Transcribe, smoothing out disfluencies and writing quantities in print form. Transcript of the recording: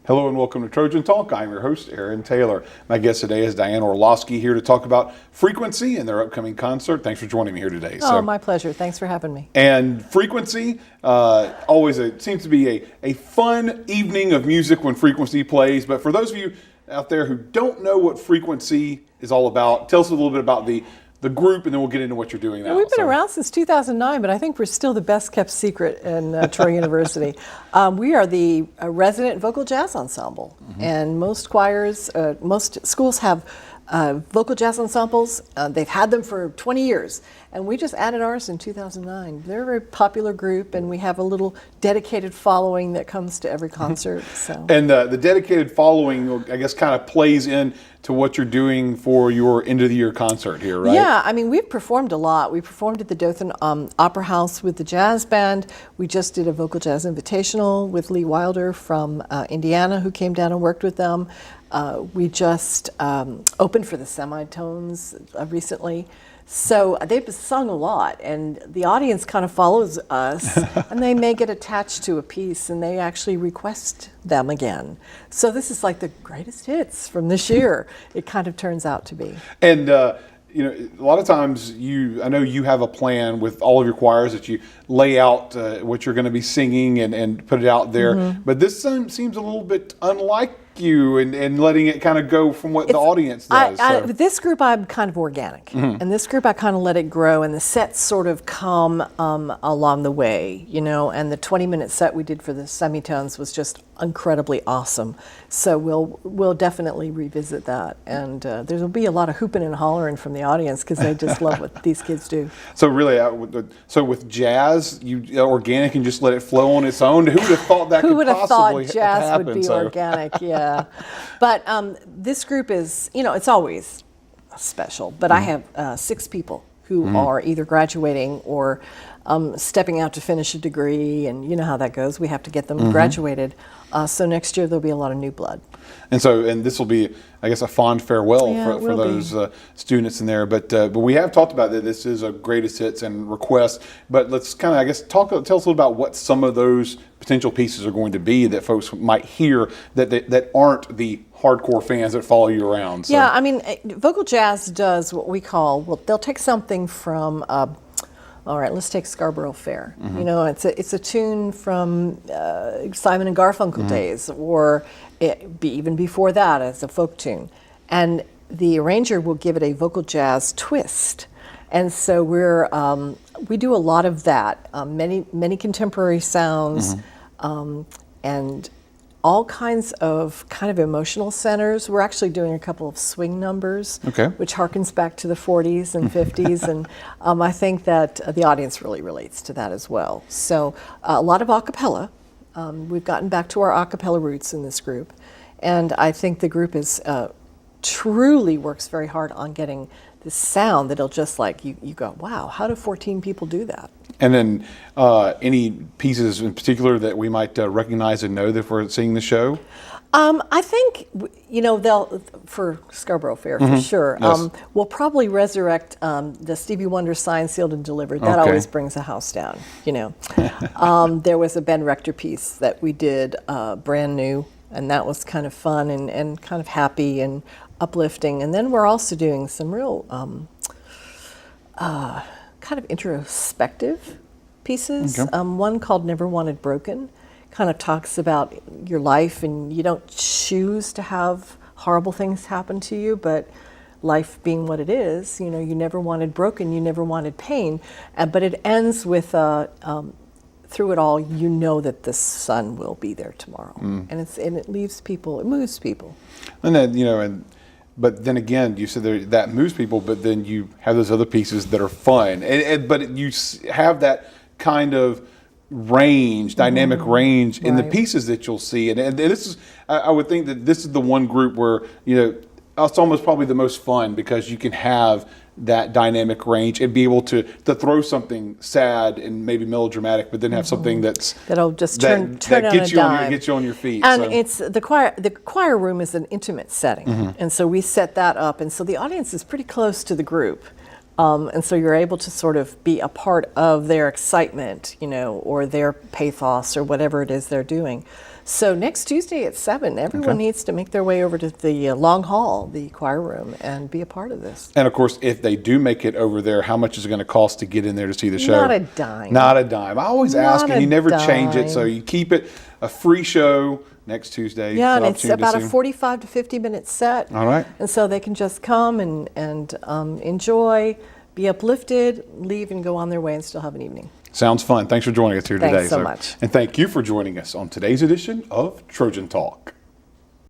Hello and welcome to Trojan Talk. I'm your host, Aaron Taylor. My guest today is Diane Orlofsky, here to talk about Frequency and their upcoming concert. Thanks for joining me here today. Oh, my pleasure. Thanks for having me. And Frequency, seems to be a fun evening of music when Frequency plays. But for those of you out there who don't know what Frequency is all about, tell us a little bit about the group, and then we'll get into what you're doing now. We've been around since 2009, but I think we're still the best kept secret in Troy University. We are the resident vocal jazz ensemble, and most choirs, most schools have vocal jazz ensembles. They've had them for 20 years, and we just added ours in 2009. They're a very popular group, and we have a little dedicated following that comes to every concert. So. And the dedicated following, I guess, kind of plays in to what you're doing for your end of the year concert here, right? Yeah, I mean, we've performed a lot. We performed at the Dothan Opera House with the jazz band. We just did a vocal jazz invitational with Lee Wilder from Indiana, who came down and worked with them. We just opened for the Semitones recently. So they've sung a lot, and the audience kind of follows us, and they may get attached to a piece, and they actually request them again. So this is like the greatest hits from this year. It kind of turns out to be. And a lot of times I know you have a plan with all of your choirs that you lay out what you're going to be singing and put it out there. But this seems a little bit unlike you and letting it kind of go from what the audience does. With this group, I'm kind of organic. And this group, I kind of let it grow, and the sets sort of come along the way, and the 20-minute set we did for the Semitones was just incredibly awesome. So we'll definitely revisit that, and there'll be a lot of hooping and hollering from the audience because they just love what these kids do. So really, with jazz, you organic and just let it flow on its own. Who would have thought that Who could would have possibly thought jazz happen? would be organic? Yeah. But this group is, it's always special. But I have 6 people who are either graduating or stepping out to finish a degree, and you know how that goes. We have to get them graduated. So next year there'll be a lot of new blood. And this will be, I guess, a fond farewell for those students in there. But we have talked about that this is a greatest hits and request. But let's kind of, I guess, tell us a little about what some of those potential pieces are going to be that folks might hear that aren't the hardcore fans that follow you around. So. Yeah, I mean, vocal jazz does what we call, they'll take something from. All right, let's take Scarborough Fair. It's a tune from Simon and Garfunkel days, or even before that as a folk tune. And the arranger will give it a vocal jazz twist. And so we do a lot of that, many contemporary sounds, and all kinds of kind of emotional centers. We're actually doing a couple of swing numbers, which harkens back to the 40s and 50s, and I think that the audience really relates to that as well. So a lot of a cappella. We've gotten back to our a cappella roots in this group, and I think the group is truly works very hard on getting this sound that'll just like, you go, wow, how do 14 people do that? And then any pieces in particular that we might recognize and know that we're seeing the show? I think, they'll, for Scarborough Fair, for sure. Yes. We'll probably resurrect the Stevie Wonder Signed, Sealed, and Delivered. That always brings a house down, There was a Ben Rector piece that we did brand new, and that was kind of fun and kind of happy and uplifting. And then we're also doing some real kind of introspective pieces. One called Never Wanted Broken kind of talks about your life, and you don't choose to have horrible things happen to you, but life being what it is, you never wanted broken, you never wanted pain, but it ends with through it all, that the sun will be there tomorrow, and it moves people. And then but then again, you said that moves people, but then you have those other pieces that are fun, but you have that kind of range, dynamic range in the pieces that you'll see, and this is, I would think that this is the one group where it's almost probably the most fun because you can have that dynamic range and be able to throw something sad and maybe melodramatic, but then have something that'll just turn on gets a dime. Gets you on your feet. And it's the choir. The choir room is an intimate setting, and so we set that up, and so the audience is pretty close to the group. And so you're able to sort of be a part of their excitement, or their pathos or whatever it is they're doing. So next Tuesday at 7, everyone Okay. needs to make their way over to the Long Hall, the choir room, and be a part of this. And of course, if they do make it over there, how much is it going to cost to get in there to see the show? Not a dime. Not a dime. I always ask, Not and a you never change it, so dime. you keep it a free show next Tuesday. Yeah, and The it's opportunity to about a see 'em. 45 to 50-minute set. All right. And so they can just come and enjoy, be uplifted, leave, and go on their way and still have an evening. Sounds fun. Thanks for joining us here Thanks today. so much. And thank you for joining us on today's edition of Trojan Talk.